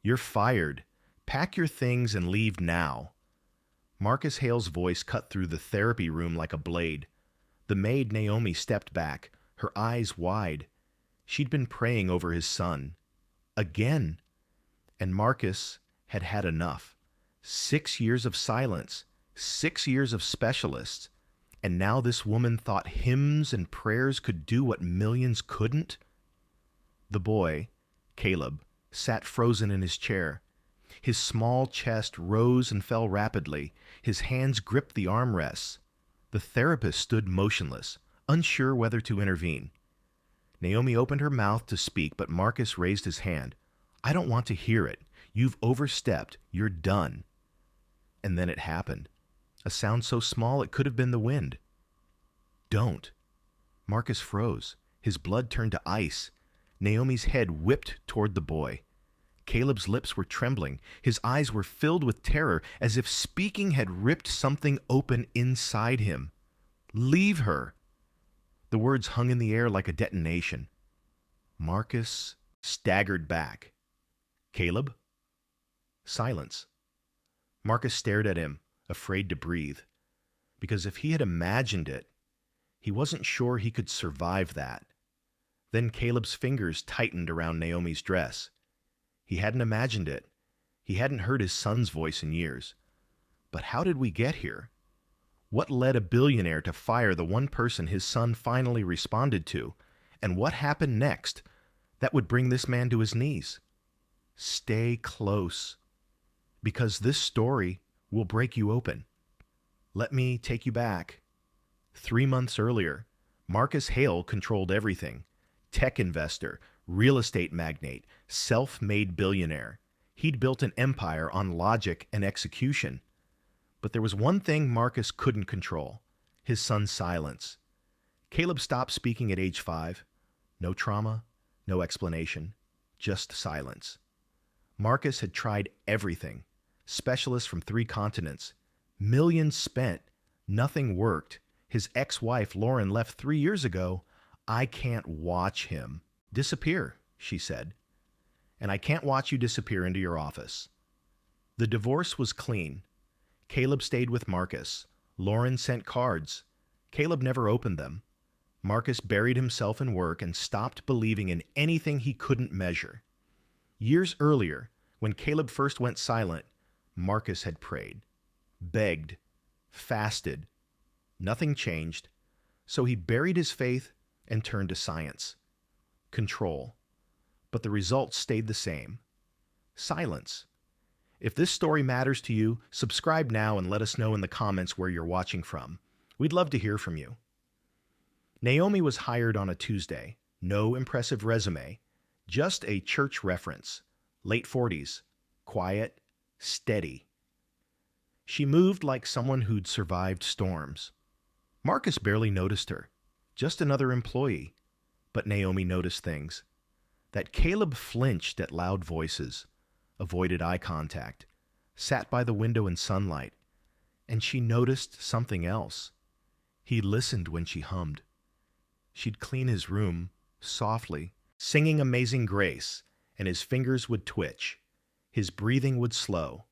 You're fired. Pack your things and leave now." Marcus Hale's voice cut through the therapy room like a blade. The maid, Naomi, stepped back, her eyes wide. She'd been praying over his son. Again. And Marcus had had enough. 6 years of silence, 6 years of specialists, and now this woman thought hymns and prayers could do what millions couldn't? The boy, Caleb, sat frozen in his chair. His small chest rose and fell rapidly. His hands gripped the armrests. The therapist stood motionless, unsure whether to intervene. Naomi opened her mouth to speak, but Marcus raised his hand. "I don't want to hear it. You've overstepped. You're done." And then it happened. A sound so small it could have been the wind. "Don't." Marcus froze. His blood turned to ice. Naomi's head whipped toward the boy. Caleb's lips were trembling. His eyes were filled with terror, as if speaking had ripped something open inside him. "Leave her." The words hung in the air like a detonation. Marcus staggered back. "Caleb?" Silence. Marcus stared at him, afraid to breathe. Because if he had imagined it, he wasn't sure he could survive that. Then Caleb's fingers tightened around Naomi's dress. He hadn't imagined it. He hadn't heard his son's voice in years. But how did we get here? What led a billionaire to fire the one person his son finally responded to? And what happened next that would bring this man to his knees? Stay close, because this story will break you open. Let me take you back. 3 months earlier, Marcus Hale controlled everything. Tech investor, real estate magnate, self-made billionaire. He'd built an empire on logic and execution. But there was one thing Marcus couldn't control: his son's silence. Caleb stopped speaking at age 5. No trauma, no explanation, just silence. Marcus had tried everything. Specialists from 3 continents. Millions spent. Nothing worked. His ex-wife, Lauren, left 3 years ago. "I can't watch him disappear," she said. "And I can't watch you disappear into your office." The divorce was clean. Caleb stayed with Marcus. Lauren sent cards. Caleb never opened them. Marcus buried himself in work and stopped believing in anything he couldn't measure. Years earlier, when Caleb first went silent, Marcus had prayed, begged, fasted. Nothing changed, so he buried his faith and turned to science. Control. But the results stayed the same. Silence. If this story matters to you, subscribe now and let us know in the comments where you're watching from. We'd love to hear from you. Naomi was hired on a Tuesday. No impressive resume, just a church reference. Late 40s. Quiet, steady. She moved like someone who'd survived storms. Marcus barely noticed her. Just another employee. But Naomi noticed things. That Caleb flinched at loud voices, avoided eye contact, sat by the window in sunlight, and she noticed something else. He listened when she hummed. She'd clean his room, softly, singing Amazing Grace, and his fingers would twitch. His breathing would slow.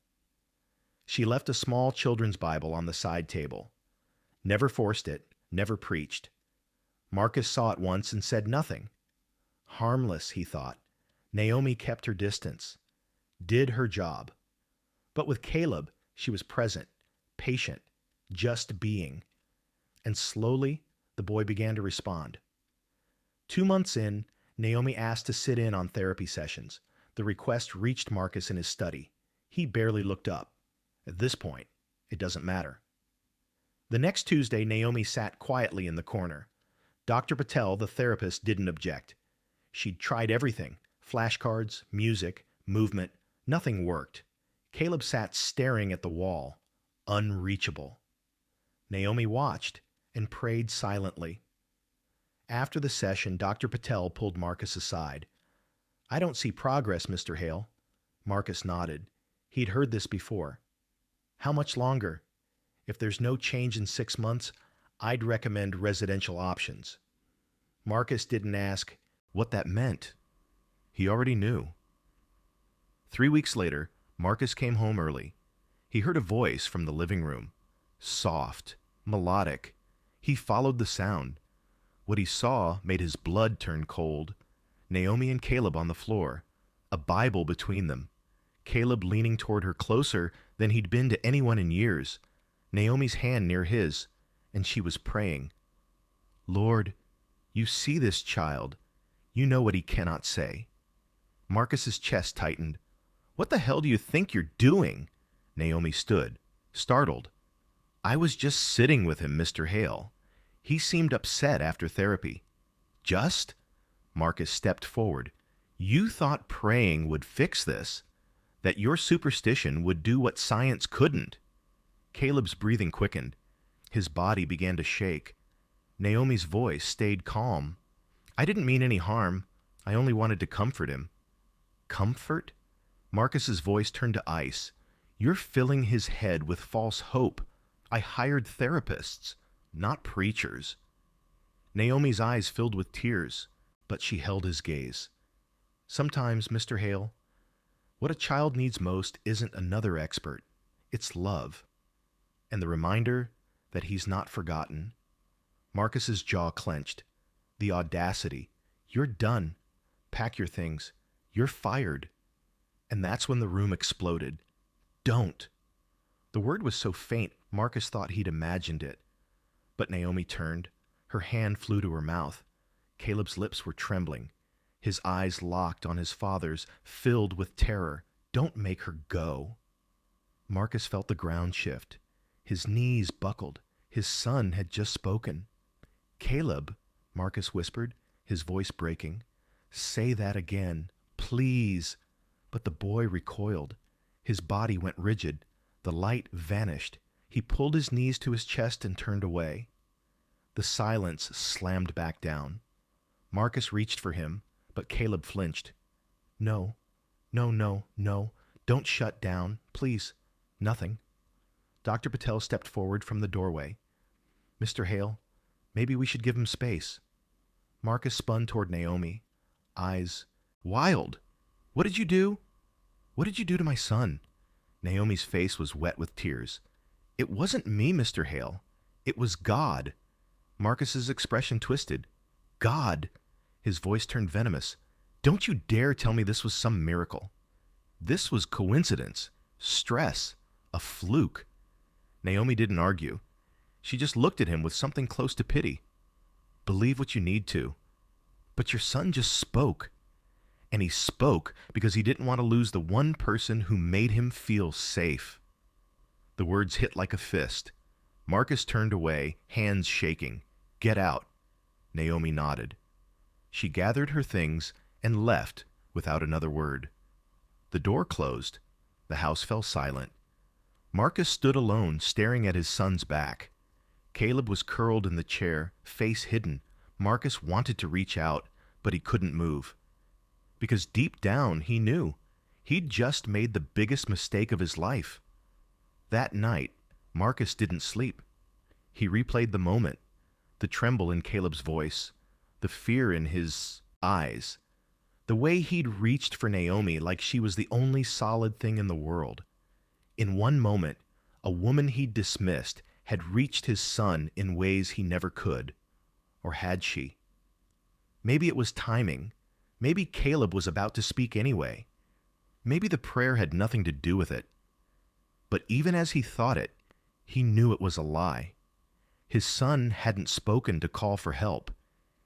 She left a small children's Bible on the side table. Never forced it, never preached. Marcus saw it once and said nothing. Harmless, he thought. Naomi kept her distance, did her job. But with Caleb, she was present, patient, just being. And slowly, the boy began to respond. 2 months in, Naomi asked to sit in on therapy sessions. The request reached Marcus in his study. He barely looked up. At this point, it doesn't matter. The next Tuesday, Naomi sat quietly in the corner. Dr. Patel, the therapist, didn't object. She'd tried everything: flashcards, music, movement. Nothing worked. Caleb sat staring at the wall, unreachable. Naomi watched and prayed silently. After the session, Dr. Patel pulled Marcus aside. "I don't see progress, Mr. Hale." Marcus nodded. He'd heard this before. "How much longer? If there's no change in 6 months, I'd recommend residential options." Marcus didn't ask what that meant. He already knew. 3 weeks later, Marcus came home early. He heard a voice from the living room. Soft, melodic. He followed the sound. What he saw made his blood turn cold. Naomi and Caleb on the floor, a Bible between them. Caleb leaning toward her closer than he'd been to anyone in years. Naomi's hand near his, and she was praying. Lord, you see this child. You know what he cannot say. Marcus's chest tightened. What the hell do you think you're doing? Naomi stood, startled. I was just sitting with him, Mr. Hale. He seemed upset after therapy. Just? Marcus stepped forward. You thought praying would fix this, that your superstition would do what science couldn't. Caleb's breathing quickened. His body began to shake. Naomi's voice stayed calm. I didn't mean any harm. I only wanted to comfort him. Comfort? Marcus's voice turned to ice. You're filling his head with false hope. I hired therapists, not preachers. Naomi's eyes filled with tears, but she held his gaze. Sometimes, Mr. Hale, what a child needs most isn't another expert. It's love. And the reminder that he's not forgotten. Marcus's jaw clenched. The audacity. You're done. Pack your things. You're fired. And that's when the room exploded. Don't. The word was so faint, Marcus thought he'd imagined it. But Naomi turned. Her hand flew to her mouth. Caleb's lips were trembling. His eyes locked on his father's, filled with terror. Don't make her go. Marcus felt the ground shift. His knees buckled. His son had just spoken. Caleb, Marcus whispered, his voice breaking. Say that again, please. But the boy recoiled. His body went rigid. The light vanished. He pulled his knees to his chest and turned away. The silence slammed back down. Marcus reached for him, but Caleb flinched. No, no, no, no. Don't shut down. Please. Nothing. Dr. Patel stepped forward from the doorway. Mr. Hale, maybe we should give him space. Marcus spun toward Naomi, eyes wild. What did you do? What did you do to my son? Naomi's face was wet with tears. It wasn't me, Mr. Hale. It was God. Marcus's expression twisted. God. His voice turned venomous. Don't you dare tell me this was some miracle. This was coincidence, stress, a fluke. Naomi didn't argue. She just looked at him with something close to pity. Believe what you need to. But your son just spoke. And he spoke because he didn't want to lose the one person who made him feel safe. The words hit like a fist. Marcus turned away, hands shaking. Get out. Naomi nodded. She gathered her things and left without another word. The door closed. The house fell silent. Marcus stood alone, staring at his son's back. Caleb was curled in the chair, face hidden. Marcus wanted to reach out, but he couldn't move. Because deep down, he knew. He'd just made the biggest mistake of his life. That night, Marcus didn't sleep. He replayed the moment, the tremble in Caleb's voice, the fear in his eyes, the way he'd reached for Naomi like she was the only solid thing in the world. In one moment, a woman he'd dismissed had reached his son in ways he never could. Or had she? Maybe it was timing. Maybe Caleb was about to speak anyway. Maybe the prayer had nothing to do with it. But even as he thought it, he knew it was a lie. His son hadn't spoken to call for help.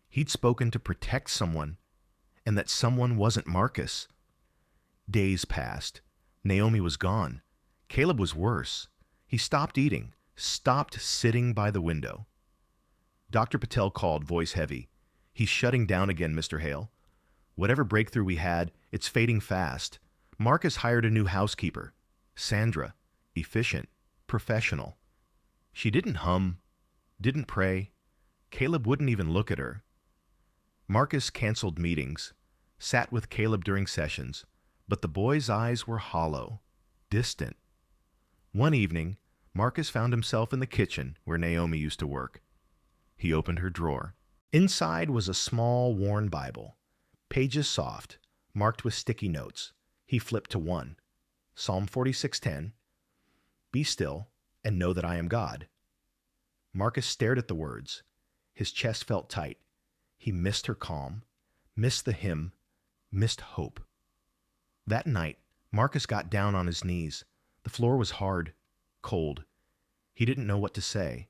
He'd spoken to protect someone, and that someone wasn't Marcus. Days passed. Naomi was gone. Caleb was worse. He stopped eating, stopped sitting by the window. Dr. Patel called, voice heavy. He's shutting down again, Mr. Hale. Whatever breakthrough we had, it's fading fast. Marcus hired a new housekeeper. Sandra. Efficient. Professional. She didn't hum, didn't pray. Caleb wouldn't even look at her. Marcus canceled meetings, sat with Caleb during sessions, but the boy's eyes were hollow, distant. One evening, Marcus found himself in the kitchen where Naomi used to work. He opened her drawer. Inside was a small, worn Bible, pages soft, marked with sticky notes. He flipped to 1. Psalm 46:10. Be still and know that I am God. Marcus stared at the words. His chest felt tight. He missed her calm, missed the hymn, missed hope. That night, Marcus got down on his knees. The floor was hard, cold. He didn't know what to say.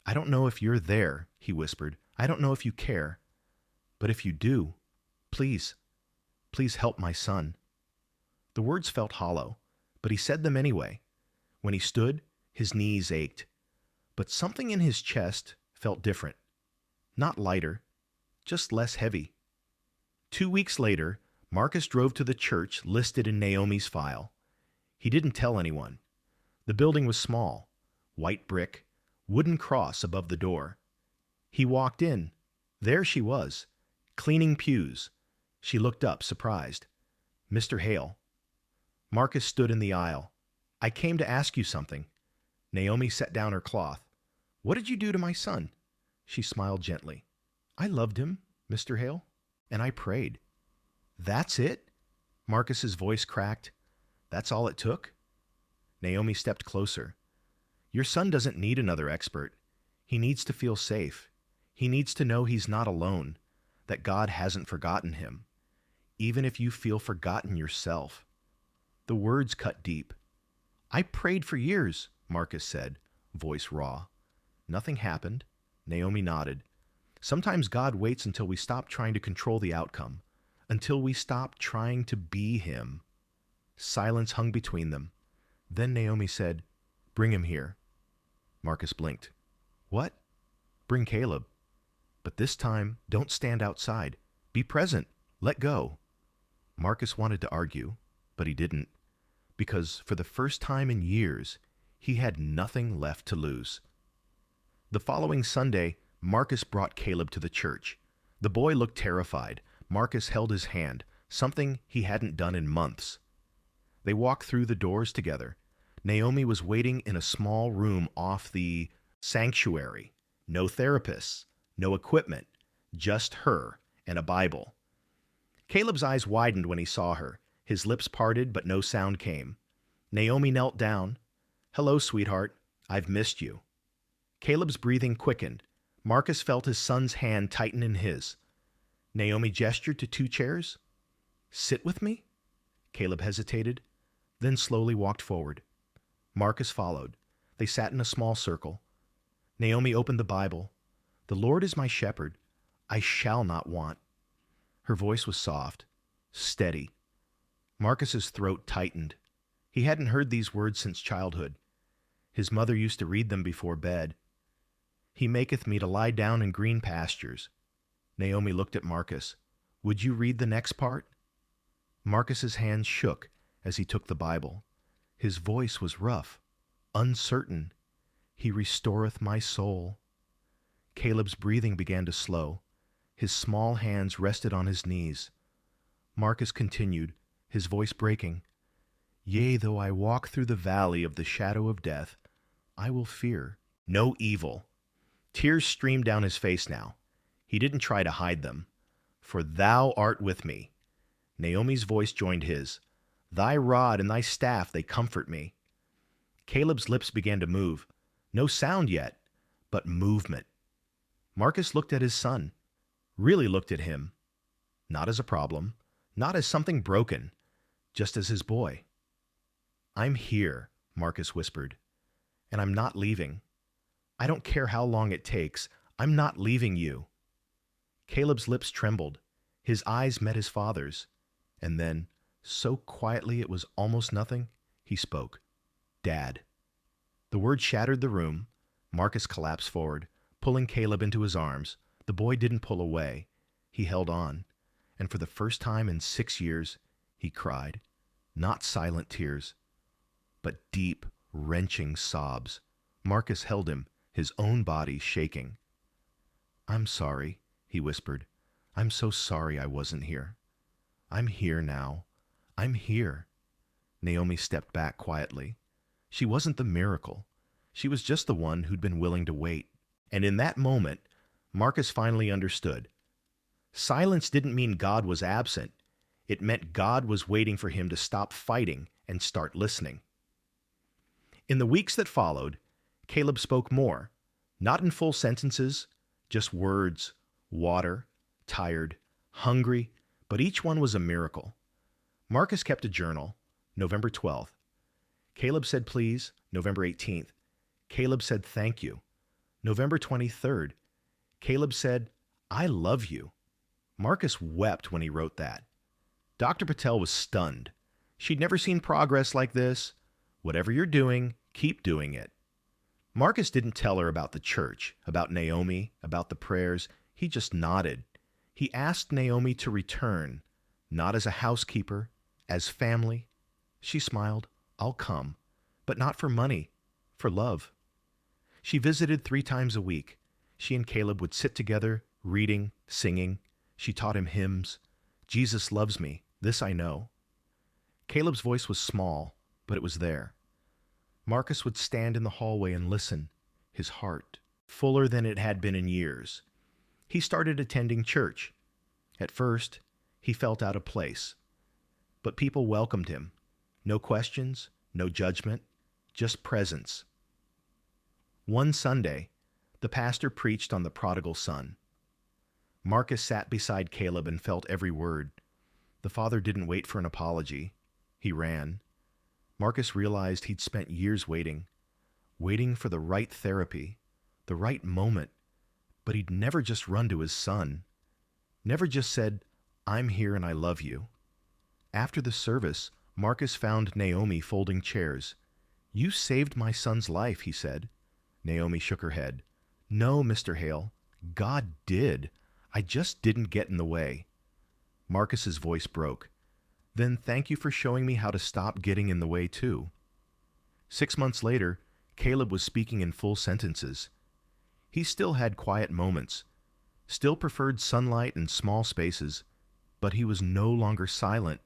I don't know if you're there, he whispered. I don't know if you care. But if you do, please, please help my son. The words felt hollow, but he said them anyway. When he stood, his knees ached. But something in his chest felt different. Not lighter, just less heavy. 2 weeks later, Marcus drove to the church listed in Naomi's file. He didn't tell anyone. The building was small, white brick, wooden cross above the door. He walked in. There she was, cleaning pews. She looked up, surprised. Mr. Hale. Marcus stood in the aisle. I came to ask you something. Naomi set down her cloth. What did you do to my son? She smiled gently. I loved him, Mr. Hale, and I prayed. That's it? Marcus's voice cracked. That's all it took? Naomi stepped closer. Your son doesn't need another expert. He needs to feel safe. He needs to know he's not alone, that God hasn't forgotten him, even if you feel forgotten yourself. The words cut deep. I prayed for years, Marcus said, voice raw. Nothing happened. Naomi nodded. Sometimes God waits until we stop trying to control the outcome, until we stop trying to be him. Silence hung between them. Then Naomi said, Bring him here. Marcus blinked. What? Bring Caleb. But this time, don't stand outside. Be present. Let go. Marcus wanted to argue, but he didn't, because for the first time in years, he had nothing left to lose. The following Sunday, Marcus brought Caleb to the church. The boy looked terrified. Marcus held his hand, something he hadn't done in months. They walked through the doors together. Naomi was waiting in a small room off the sanctuary. No therapists, no equipment, just her and a Bible. Caleb's eyes widened when he saw her. His lips parted, but no sound came. Naomi knelt down. Hello, sweetheart. I've missed you. Caleb's breathing quickened. Marcus felt his son's hand tighten in his. Naomi gestured to 2 chairs. Sit with me? Caleb hesitated, then slowly walked forward. Marcus followed. They sat in a small circle. Naomi opened the Bible. The Lord is my shepherd. I shall not want. Her voice was soft, steady. Marcus's throat tightened. He hadn't heard these words since childhood. His mother used to read them before bed. He maketh me to lie down in green pastures. Naomi looked at Marcus. Would you read the next part? Marcus's hands shook as he took the Bible. His voice was rough, uncertain. He restoreth my soul. Caleb's breathing began to slow. His small hands rested on his knees. Marcus continued, his voice breaking. Yea, though I walk through the valley of the shadow of death, I will fear no evil. Tears streamed down his face now. He didn't try to hide them. For thou art with me. Naomi's voice joined his. Thy rod and thy staff, they comfort me. Caleb's lips began to move. No sound yet, but movement. Marcus looked at his son. Really looked at him. Not as a problem, not as something broken, just as his boy. I'm here, Marcus whispered, and I'm not leaving. I don't care how long it takes. I'm not leaving you. Caleb's lips trembled. His eyes met his father's. And then, so quietly it was almost nothing, he spoke. Dad. The word shattered the room. Marcus collapsed forward, pulling Caleb into his arms. The boy didn't pull away. He held on. And for the first time in 6 years, he cried. Not silent tears, but deep, wrenching sobs. Marcus held him, his own body shaking. I'm sorry, he whispered. I'm so sorry I wasn't here. I'm here now. I'm here. Naomi stepped back quietly. She wasn't the miracle. She was just the one who'd been willing to wait. And in that moment, Marcus finally understood. Silence didn't mean God was absent. It meant God was waiting for him to stop fighting and start listening. In the weeks that followed, Caleb spoke more, not in full sentences, just words, water, tired, hungry, but each one was a miracle. Marcus kept a journal, November 12th. Caleb said please, November 18th. Caleb said thank you, November 23rd. Caleb said, I love you. Marcus wept when he wrote that. Dr. Patel was stunned. She'd never seen progress like this. Whatever you're doing, keep doing it. Marcus didn't tell her about the church, about Naomi, about the prayers. He just nodded. He asked Naomi to return, not as a housekeeper, as family. She smiled. I'll come, but not for money, for love. She visited 3 times a week. She and Caleb would sit together, reading, singing. She taught him hymns. Jesus loves me, this I know. Caleb's voice was small, but it was there. Marcus would stand in the hallway and listen, his heart fuller than it had been in years. He started attending church. At first, he felt out of place. But people welcomed him. No questions, no judgment, just presence. One Sunday, the pastor preached on the prodigal son. Marcus sat beside Caleb and felt every word. The father didn't wait for an apology. He ran. Marcus realized he'd spent years waiting for the right therapy, the right moment, but he'd never just run to his son. Never just said, I'm here and I love you. After the service, Marcus found Naomi folding chairs. You saved my son's life, he said. Naomi shook her head. No, Mr. Hale, God did. I just didn't get in the way. Marcus's voice broke. Then thank you for showing me how to stop getting in the way too. 6 months later, Caleb was speaking in full sentences. He still had quiet moments, still preferred sunlight and small spaces, but he was no longer silent.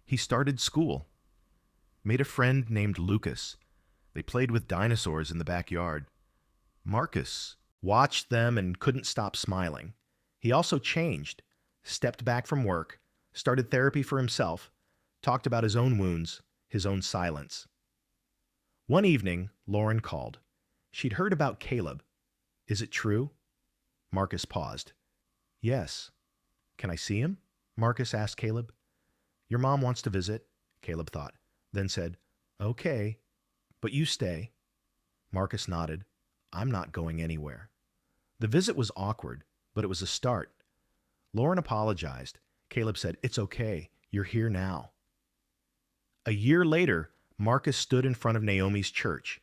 He started school, made a friend named Lucas. They played with dinosaurs in the backyard. Marcus watched them and couldn't stop smiling. He also changed, stepped back from work, started therapy for himself, talked about his own wounds, his own silence. One evening, Lauren called. She'd heard about Caleb. Is it true? Marcus paused. Yes. Can I see him? Marcus asked Caleb. Your mom wants to visit, Caleb thought, then said, Okay, but you stay. Marcus nodded. I'm not going anywhere. The visit was awkward, but it was a start. Lauren apologized. Caleb said, It's okay. You're here now. A year later, Marcus stood in front of Naomi's church.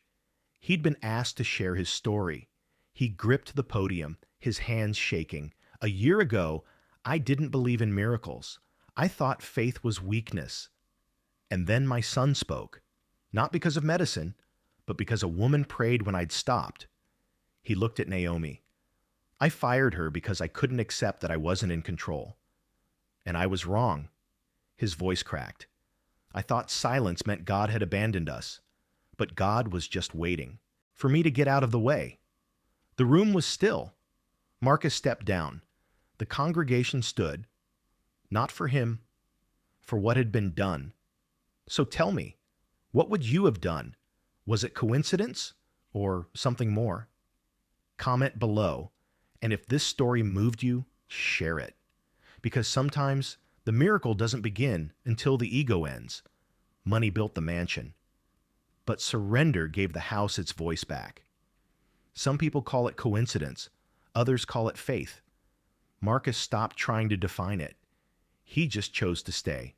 He'd been asked to share his story. He gripped the podium, his hands shaking. A year ago, I didn't believe in miracles. I thought faith was weakness. And then my son spoke, not because of medicine, but because a woman prayed when I'd stopped. He looked at Naomi. I fired her because I couldn't accept that I wasn't in control. And I was wrong. His voice cracked. I thought silence meant God had abandoned us, but God was just waiting for me to get out of the way. The room was still. Marcus stepped down. The congregation stood, not for him, for what had been done. So tell me, what would you have done? Was it coincidence or something more? Comment below, and if this story moved you, share it. Because sometimes the miracle doesn't begin until the ego ends. Money built the mansion, but surrender gave the house its voice back. Some people call it coincidence, others call it faith. Marcus stopped trying to define it. He just chose to stay.